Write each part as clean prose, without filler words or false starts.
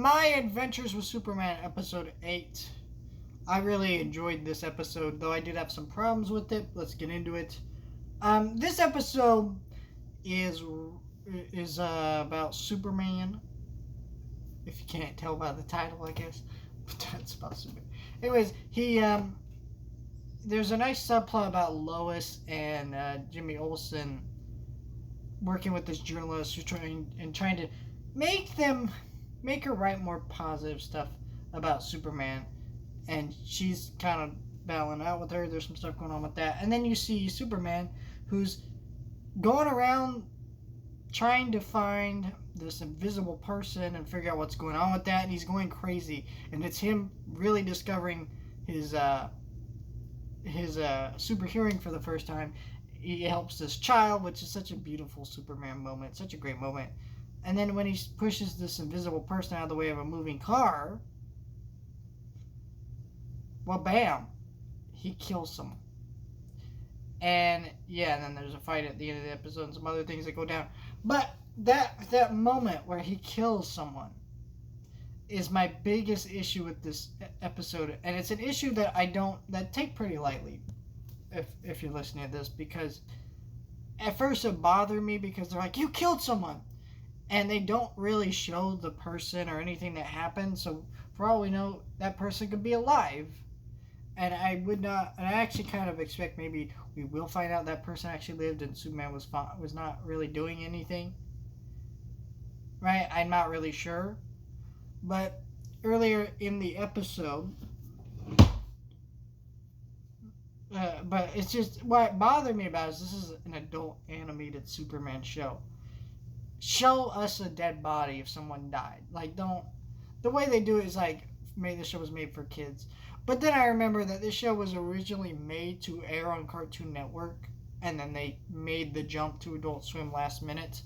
My Adventures with Superman, episode 8. I really enjoyed this episode, though I did have some problems with it. Let's get into it. This episode is about Superman. If you can't tell by the title, I guess. But that's about Superman. Anyways, there's a nice subplot about Lois and Jimmy Olsen working with this journalist who's trying to make her write more positive stuff about Superman, and she's kind of battling out with her. There's some stuff going on with that, and then you see Superman, who's going around trying to find this invisible person and figure out what's going on with that, and he's going crazy, and it's him really discovering his super hearing for the first time. He helps this child, which is such a beautiful Superman moment, such a great moment. And then when he pushes this invisible person out of the way of a moving car, well, bam, he kills someone. And yeah, and then there's a fight at the end of the episode and some other things that go down. But that moment where he kills someone is my biggest issue with this episode, and it's an issue that I take pretty lightly. If you're listening to this, because at first it bothered me because they're like, you killed someone, and they don't really show the person or anything that happened. So for all we know, that person could be alive, and I actually kind of expect maybe we will find out that person actually lived and Superman was not really doing anything. Right? I'm not really sure, but earlier in the episode. But it's just, what bothered me about it is this is an adult animated Superman show. Show us a dead body if someone died. Like, the way they do it is like, the show was made for kids. But then I remember that this show was originally made to air on Cartoon Network, and then they made the jump to Adult Swim last minute.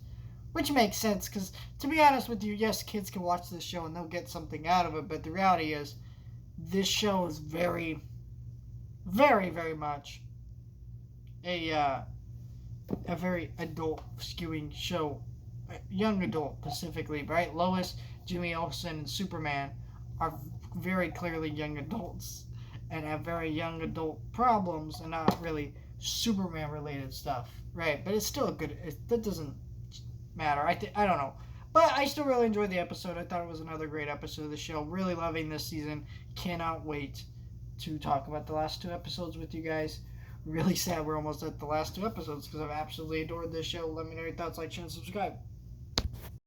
Which makes sense, because to be honest with you, yes, kids can watch this show and they'll get something out of it, but the reality is, this show is very, very, very much a very adult skewing show, young adult specifically, right? Lois, Jimmy Olsen, and Superman are very clearly young adults and have very young adult problems and not really Superman related stuff, right? But it's still that doesn't matter. I don't know. But I still really enjoyed the episode. I thought it was another great episode of the show. Really loving this season. Cannot wait to talk about the last 2 episodes with you guys. Really sad we're almost at the last 2 episodes because I've absolutely adored this show. Let me know your thoughts, like, share, and subscribe.